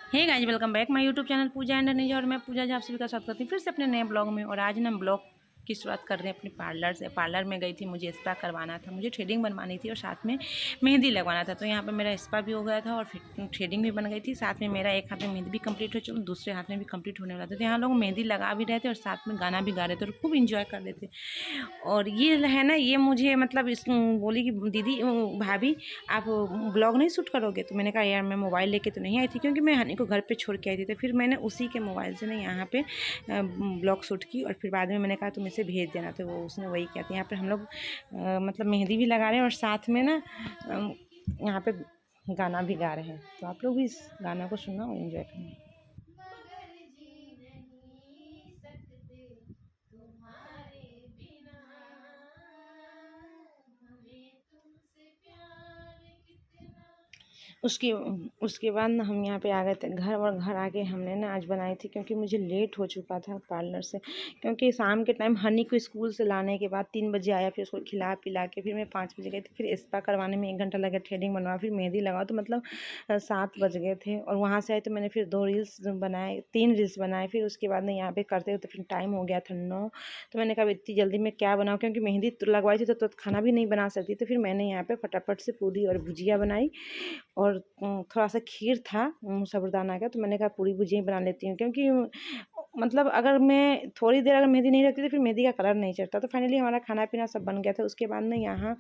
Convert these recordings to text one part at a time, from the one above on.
Hey guys, welcome back my YouTube channel Pooja and Anees. और मैं पूजा जी आप सभी का स्वागत करती हूँ फिर से अपने नए ब्लॉग में। और आज ना हम ब्लॉग की शुरुआत कर रहे हैं अपने पार्लर से। पार्लर में गई थी, मुझे स्पा करवाना था, मुझे थ्रेडिंग बनवानी थी और साथ में मेहंदी लगवाना था। तो यहाँ पे मेरा स्पा भी हो गया था और फिर थ्रेडिंग भी बन गई थी। साथ में मेरा एक हाथ में मेहंदी भी कंप्लीट हो चुका, दूसरे हाथ में भी कंप्लीट होने वाला था। तो यहाँ लोग मेहंदी लगा भी रहे थे और साथ में गाना भी गा रहे थे और खूब इंजॉय कर रहे थे। और ये है ना, ये मुझे मतलब इस बोली कि दीदी भाभी आप ब्लॉग नहीं शूट करोगे? तो मैंने कहा यार मैं मोबाइल लेके तो नहीं आई थी, क्योंकि मैं हनी को घर पे छोड़ के आई थी। तो फिर मैंने उसी के मोबाइल से ना यहाँ पे ब्लॉग शूट की और फिर बाद में मैंने कहा तुम इसे भेज देना। तो वो उसने वही किया था। यहाँ पर हम लोग मतलब मेहंदी भी लगा रहे हैं और साथ में ना यहाँ पे गाना भी गा रहे हैं। तो आप लोग भी इस गाना को सुनना और इन्जॉय करना। मगर जी नहीं सकते तुम्हारे बिना, हमें तुमसे प्यार कितना। उसके उसके बाद ना हम यहाँ पे आ गए थे घर। और घर आके हमने ना आज बनाई थी, क्योंकि मुझे लेट हो चुका था पार्लर से। क्योंकि शाम के टाइम हनी को स्कूल से लाने के बाद 3 बजे आया, फिर उसको खिला पिला के फिर मैं 5 बजे गई थी। फिर स्पा करवाने में 1 घंटा लगा, थ्रेडिंग बनवा फिर मेहंदी लगाओ, तो मतलब 7 बज गए थे। और वहाँ से आए तो मैंने फिर 2 रील्स बनाए, 3 रील्स बनाए। फिर उसके बाद ना यहाँ पे करते हुए तो फिर टाइम हो गया था 9। तो मैंने कहा इतनी जल्दी मैं क्या बनाऊँ, क्योंकि मेहंदी तो लगवाई थी तो खाना भी नहीं बना सकती। तो फिर मैंने यहाँ पे फटाफट से पूरी और भुजिया बनाई। और थोड़ा सा खीर था साबूदाना का। तो मैंने कहा पूरी भुजिया ही बना लेती हूँ, क्योंकि मतलब अगर मैं थोड़ी देर अगर मेहंदी नहीं रखती तो फिर मेहंदी का कलर नहीं चढ़ता। तो फाइनली हमारा खाना पीना सब बन गया था। उसके बाद ना यहाँ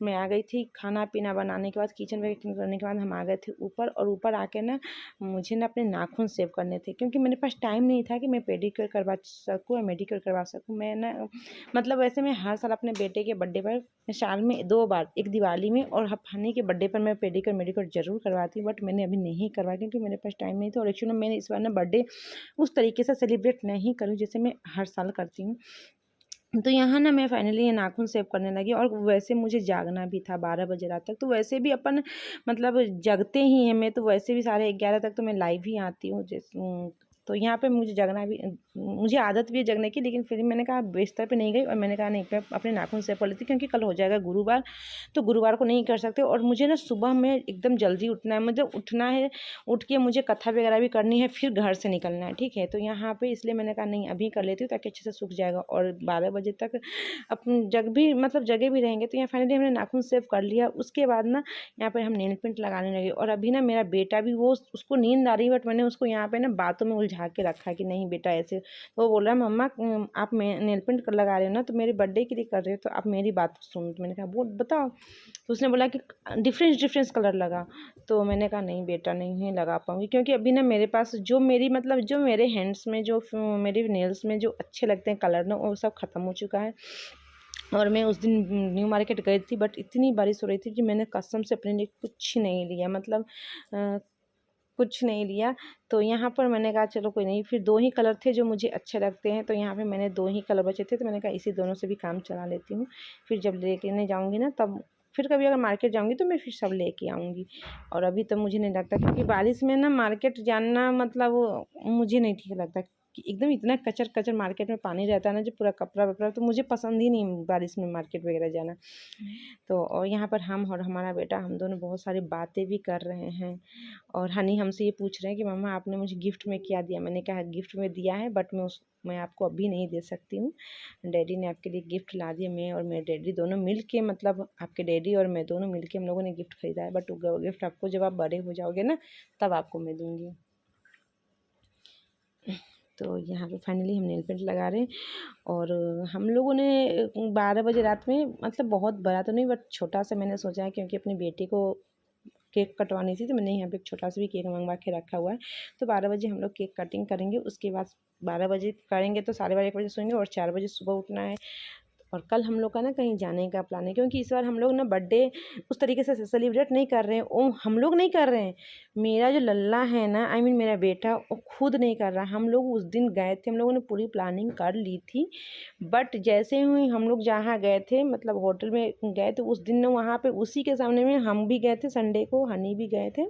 मैं आ गई थी। खाना पीना बनाने के बाद किचन वगैरह क्लीन करने के बाद हम आ गए थे ऊपर। और ऊपर आके ना मुझे ना अपने नाखून सेव करने थे, क्योंकि मेरे पास टाइम नहीं था कि मैं पेडिक्योर करवा सकूँ या मेडिक्योर करवा सकूँ। मैं ना मतलब वैसे मैं हर साल अपने बेटे के बर्थडे पर साल में 2 बार, एक दिवाली में और हनी के बर्थडे पर मैं पेडिक्योर मेडिक्योर ज़रूर करवाती हूँ। बट मैंने अभी नहीं करवाया, क्योंकि मेरे पास टाइम नहीं था। और एक्चुअली मैंने इस बार ना बर्थडे उस तरीके से सेलिब्रेट नहीं करूँ जैसे मैं हर साल करती हूँ। तो यहाँ ना मैं फाइनली ये नाखून सेव करने लगी। और वैसे मुझे जागना भी था 12 बजे रात तक। तो वैसे भी अपन मतलब जगते ही हैं। मैं तो वैसे भी 11:30 तक तो मैं लाइव ही आती हूँ। तो यहाँ पे मुझे जगना भी, मुझे आदत भी है जगने की। लेकिन फिर मैंने कहा बिस्तर पे नहीं गई और मैंने कहा नहीं, मैं अपने नाखून सेव कर लेती, क्योंकि कल हो जाएगा गुरुवार। तो गुरुवार को नहीं कर सकते। और मुझे ना सुबह में एकदम जल्दी उठना है, मतलब उठना है, उठ के मुझे कथा वगैरह भी करनी है, फिर घर से निकलना है। ठीक है, तो यहाँ पे इसलिए मैंने कहा नहीं अभी कर लेती हूँ, ताकि अच्छे से सूख जाएगा। और 12 बजे तक अपन जग भी मतलब जगह भी रहेंगे। तो यहाँ फाइनली हमने नाखून सेव कर लिया। उसके बाद ना यहाँ पर हम नेल पेंट लगाने लगे। और अभी ना मेरा बेटा भी, वो उसको नींद आ रही है, बट मैंने उसको यहाँ पे ना बातों में उलझा के रखा है कि नहीं बेटा ऐसे। तो वो बोल रहा है मम्मा आप नेल पेंट लगा रहे हो ना, तो मेरे बर्थडे के लिए कर रहे हो, तो आप मेरी बात सुनो। तो मैंने कहा बोल बताओ। तो उसने बोला कि डिफरेंस कलर लगा। तो मैंने कहा नहीं बेटा नहीं लगा पाऊँगी, क्योंकि अभी ना मेरे पास जो मेरी मतलब जो मेरे हैंड्स में जो मेरे नेल्स में जो अच्छे लगते हैं कलर ना, वो सब ख़त्म हो चुका है। और मैं उस दिन न्यू मार्केट गई थी, बट इतनी बारिश हो रही थी कि मैंने कसम से अपने लिए कुछ नहीं लिया, मतलब कुछ नहीं लिया। तो यहाँ पर मैंने कहा चलो कोई नहीं। फिर 2 ही कलर थे जो मुझे अच्छे लगते हैं, तो यहाँ पे मैंने 2 ही कलर बचे थे। तो मैंने कहा इसी दोनों से भी काम चला लेती हूँ। फिर जब लेके जाऊँगी ना, तब फिर कभी अगर मार्केट जाऊँगी तो मैं फिर सब लेके आऊँगी। और अभी तो मुझे नहीं लगता, क्योंकि बारिश में ना मार्केट जाना मतलब मुझे नहीं ठीक लगता कि एकदम इतना कचर कचर मार्केट में पानी रहता है ना, जो पूरा कपड़ा वपड़ा, तो मुझे पसंद ही नहीं बारिश में मार्केट वगैरह जाना। तो और यहाँ पर हम और हमारा बेटा, हम दोनों बहुत सारी बातें भी कर रहे हैं। और हनी हमसे ये पूछ रहे हैं कि मम्मा आपने मुझे गिफ्ट में क्या दिया। मैंने कहा गिफ्ट में दिया है, बट मैं आपको अभी नहीं दे सकती हूँ। डैडी ने आपके लिए गिफ्ट ला दिया। मैं और मेरे डैडी दोनों मिल के, मतलब आपके डैडी और मैं दोनों मिल के हम लोगों ने गिफ्ट खरीदा है। बट वो गिफ्ट आपको जब आप बड़े हो जाओगे ना, तब आपको मैं दूँगी। तो यहाँ पे फाइनली हम नेल पेंट लगा रहे हैं। और हम लोगों ने 12 बजे रात में, मतलब बहुत बड़ा तो नहीं बट छोटा सा मैंने सोचा है, क्योंकि अपनी बेटी को केक कटवानी थी। तो मैंने यहाँ पे एक छोटा सा भी केक मंगवा के रखा हुआ है। तो 12 बजे हम लोग केक कटिंग करेंगे। उसके बाद 12 बजे करेंगे तो 12:30 1 बजे सोएंगे और 4 बजे सुबह उठना है। और कल हम लोग का ना कहीं जाने का प्लान है, क्योंकि इस बार हम लोग ना बर्थडे उस तरीके से सेलिब्रेट नहीं कर रहे हैं। ओ हम लोग नहीं कर रहे हैं, मेरा जो लल्ला है ना, आई मीन मेरा बेटा, वो खुद नहीं कर रहा। हम लोग उस दिन गए थे, हम लोगों ने पूरी प्लानिंग कर ली थी। बट जैसे ही हम लोग जहाँ गए थे, मतलब होटल में गए थे, उस दिन ना वहाँ पे उसी के सामने में हम भी गए थे, संडे को हनी भी गए थे।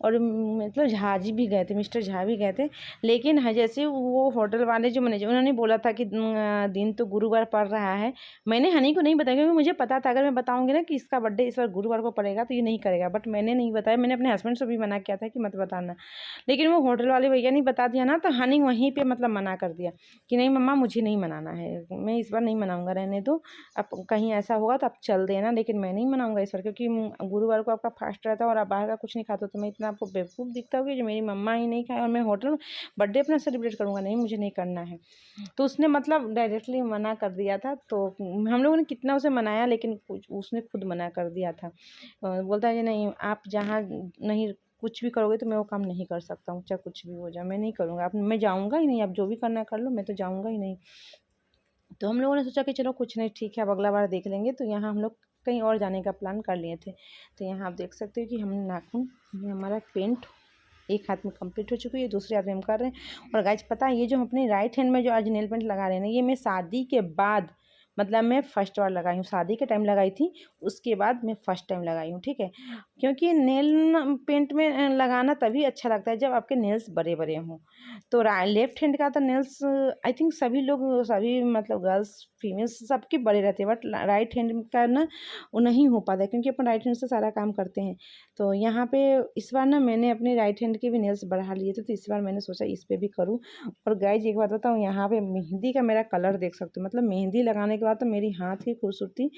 और मतलब झा जी भी गए थे, मिस्टर झा भी गए थे। लेकिन हाँ, जैसे वो होटल वाले जो मैनेजर, उन्होंने बोला था कि दिन तो गुरुवार पड़ रहा है। मैंने हनी को नहीं बताया क्योंकि मुझे पता था अगर मैं बताऊँगी ना कि इसका बर्थडे इस बार गुरुवार को पड़ेगा तो ये नहीं करेगा, बट मैंने नहीं बताया। मैंने अपने हस्बैंड से भी मना किया था कि मत बताना, लेकिन वो होटल वाले भैया ने बता दिया ना, तो हनी वहीं पे मतलब मना कर दिया कि नहीं मम्मा मुझे नहीं मनाना है, मैं इस बार नहीं मनाऊंगा, रहने दो, अब कहीं ऐसा होगा तो आप चल देना, लेकिन मैं नहीं मनाऊंगा इस बार, क्योंकि गुरुवार को आपका फास्ट रहता है और आप बाहर का कुछ नहीं खाते हो, तो मैं इतना आपको बेवकूफ़ दिखता हूँ कि जो मेरी मम्मा ही नहीं खाए और मैं होटल में बर्थडे अपना सेलिब्रेट करूँगा, नहीं मुझे नहीं करना है। तो उसने मतलब डायरेक्टली मना कर दिया था। तो हम लोगों ने कितना उसे मनाया, लेकिन उसने खुद मना कर दिया था। बोलता है कि नहीं आप जहाँ नहीं कुछ भी करोगे तो मैं वो काम नहीं कर सकता हूँ, चाहे कुछ भी हो जाए मैं नहीं करूँगा, अब मैं जाऊँगा ही नहीं, आप जो भी करना कर लो, मैं तो जाऊँगा ही नहीं। तो हम लोगों ने सोचा कि चलो कुछ नहीं, ठीक है, अब अगला बार देख लेंगे। तो यहाँ हम लोग कहीं और जाने का प्लान कर लिए थे। तो यहाँ आप देख सकते हो कि हम नाखून, ये हमारा पेंट एक हाथ में कंप्लीट हो चुकी है, दूसरे हाथ में हम कर रहे हैं। और गाइज पता है, ये जो हम अपने राइट हैंड में जो आज नेल पेंट लगा रहे हैं ना, ये मैं शादी के बाद मतलब मैं फर्स्ट बार लगाई हूँ। शादी के टाइम लगाई थी, उसके बाद मैं फर्स्ट टाइम लगाई हूँ, ठीक है। क्योंकि नेल पेंट में लगाना तभी अच्छा लगता है जब आपके नेल्स बड़े बड़े हों। तो लेफ्ट हैंड का तो नेल्स आई थिंक सभी लोग, सभी मतलब गर्ल्स फीमेल्स सबके बड़े रहते हैं, बट राइट हैंड का ना वो नहीं हो पाता है, क्योंकि अपन राइट हैंड से सारा काम करते हैं। तो यहाँ पे इस बार ना मैंने अपने राइट हैंड के भी नेल्स बढ़ा लिए थे, तो इस बार मैंने सोचा इस पे भी करूँ। और गाइज एक बात बताऊँ, यहाँ पे मेहंदी का मेरा कलर देख सकते हो, मतलब मेहंदी लगाने के बाद तो मेरी हाथ की खूबसूरती,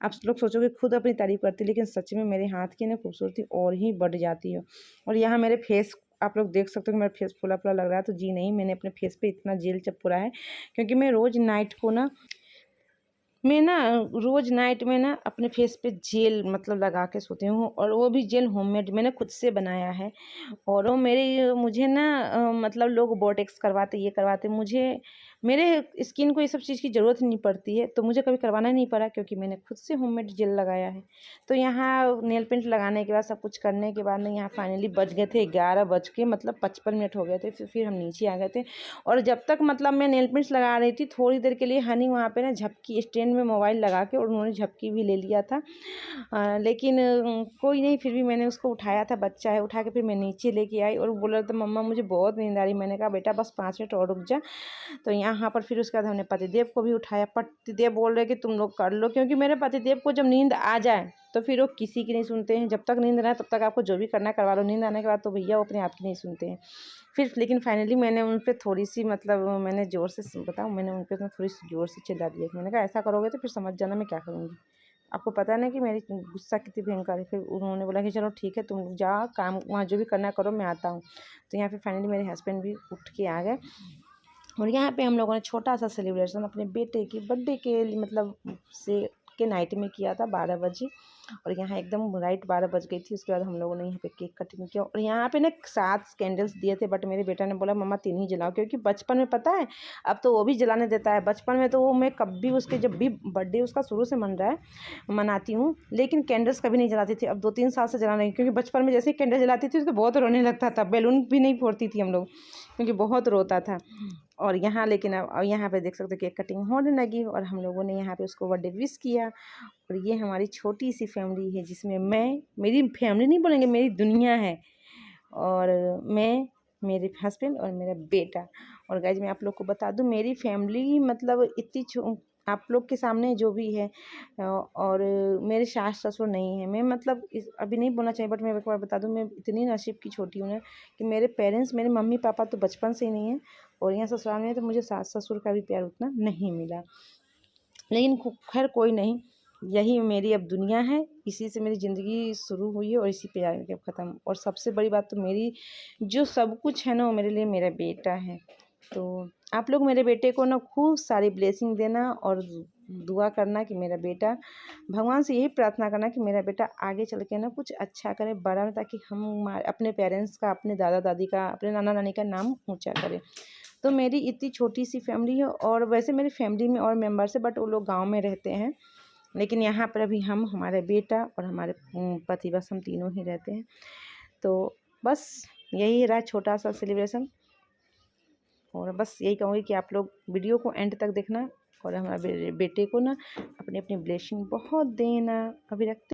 आप लोग सोचोगे खुद अपनी तारीफ करती, लेकिन सच में मेरे हाथ की ना खूबसूरती और ही बढ़ जाती है। और यहाँ मेरे फेस आप लोग देख सकते हो कि मेरा फेस फुला फुला लग रहा है, तो जी नहीं, मैंने अपने फेस पे इतना जेल चपूरा है, क्योंकि मैं रोज़ नाइट को ना रोज़ नाइट में ना अपने फेस पे जेल मतलब लगा के सोती हूँ, और वो भी जेल होममेड मैंने खुद से बनाया है। और वो मुझे ना मतलब लोग बोटेक्स करवाते, ये करवाते, मुझे मेरे स्किन को ये सब चीज़ की ज़रूरत नहीं पड़ती है, तो मुझे कभी करवाना ही नहीं पड़ा, क्योंकि मैंने खुद से होममेड जेल लगाया है। तो यहाँ नेल पेंट लगाने के बाद, सब कुछ करने के बाद ना, यहाँ फाइनली बज गए थे 11 बज के मतलब 55 मिनट हो गए थे। फिर हम नीचे आ गए थे, और जब तक मतलब मैं नेल पेंट्स लगा रही थी, थोड़ी देर के लिए हनी वहाँ पे ना झपकी स्टैंड में मोबाइल लगा के, और उन्होंने झपकी भी ले लिया था। लेकिन कोई नहीं, फिर भी मैंने उसको उठाया था, बच्चा है, उठा के फिर मैं नीचे लेके आई, और बोल रहा था मम्मा मुझे बहुत नींद आ रही। मैंने कहा बेटा बस 5 मिनट और रुक जा। तो यहाँ पर फिर उसके बाद हमने पतिदेव को भी उठाया। पतिदेव बोल रहे कि तुम लोग कर लो, क्योंकि मेरे पतिदेव को जब नींद आ जाए तो फिर वो किसी की नहीं सुनते हैं। जब तक नींद ना है तब तक आपको जो भी करना है करवा लो, नींद आने के बाद तो भैया वो अपने आप की नहीं सुनते हैं। फिर लेकिन फाइनली मैंने उन पर थोड़ी सी मतलब मैंने ज़ोर से बताऊँ, मैंने उन पर थोड़ी सी ज़ोर से चिल्ला दिया कि मैंने कहा ऐसा करोगे तो फिर समझ जाना मैं क्या करूँगी। आपको पता है ना कि मेरी गुस्सा कितनी भयंकर है। फिर उन्होंने बोला कि चलो ठीक है, तुम जाओ काम, वहाँ जो भी करना करो, मैं आता हूँ। तो यहाँ पे फाइनली मेरे हस्बैंड भी उठ के आ गए, और यहाँ पे हम लोगों ने छोटा सा सेलिब्रेशन अपने बेटे की बर्थडे के लिए मतलब से के नाइट में किया था 12 बजे। और यहाँ एकदम राइट 12 बज गई थी। उसके बाद हम लोगों ने यहाँ पे केक कटिंग किया, और यहाँ पे ना 7 कैंडल्स दिए थे, बट मेरे बेटा ने बोला मम्मा 3 ही जलाओ, क्योंकि बचपन में पता है, अब तो वो भी जलाने देता है। बचपन में तो वो मैं कभी उसके, जब भी बर्थडे उसका शुरू से मनाती हूँ, लेकिन कैंडल्स कभी नहीं जलाती थी। अब 2-3 साल से जला रही, क्योंकि बचपन में जैसे ही कैंडल जलाती थी तो बहुत रोने लगता था, बैलून भी नहीं फोड़ती थी हम लोग, क्योंकि बहुत रोता था। और यहाँ लेकिन अब यहाँ पे देख सकते हो केक कटिंग होने लगी, और हम लोगों ने यहाँ पे उसको बर्थडे विश किया। और ये हमारी छोटी सी फैमिली है, जिसमें मैं, मेरी फैमिली नहीं बोलेंगे, मेरी दुनिया है, और मैं, मेरे हस्बैंड और मेरा बेटा। और गाइज मैं आप लोग को बता दूं, मेरी फैमिली मतलब इतनी आप लोग के सामने जो भी है, और मेरे सास ससुर नहीं है। मैं मतलब अभी नहीं बोलना चाहिए, बट मैं एक बार बता दूं, मैं इतनी नसीब की छोटी हूँ ना कि मेरे पेरेंट्स, मेरे मम्मी पापा तो बचपन से ही नहीं है, और यहाँ ससुराल में तो मुझे सास ससुर का भी प्यार उतना नहीं मिला। लेकिन खैर कोई नहीं, यही मेरी अब दुनिया है, इसी से मेरी ज़िंदगी शुरू हुई है और इसी पे आके अब ख़त्म। और सबसे बड़ी बात तो मेरी जो सब कुछ है ना, वो मेरे लिए मेरा बेटा है। तो आप लोग मेरे बेटे को ना खूब सारी ब्लेसिंग देना, और दुआ करना कि मेरा बेटा, भगवान से यही प्रार्थना करना कि मेरा बेटा आगे चल के ना कुछ अच्छा करे, बड़ा हो, ताकि हम अपने पेरेंट्स का, अपने दादा दादी का, अपने नाना नानी का नाम ऊँचा करें। तो मेरी इतनी छोटी सी फैमिली है, और वैसे मेरी फैमिली में और मेंबर्स है, बट वो लोग गांव में रहते हैं। लेकिन यहाँ पर अभी हम, हमारे बेटा और हमारे पति, बस हम तीनों ही रहते हैं। तो बस यही रहा छोटा सा सेलिब्रेशन, और बस यही कहूँगी कि आप लोग वीडियो को एंड तक देखना, और हमारे बेटे को ना अपनी अपनी ब्लेसिंग बहुत देना। अभी रखते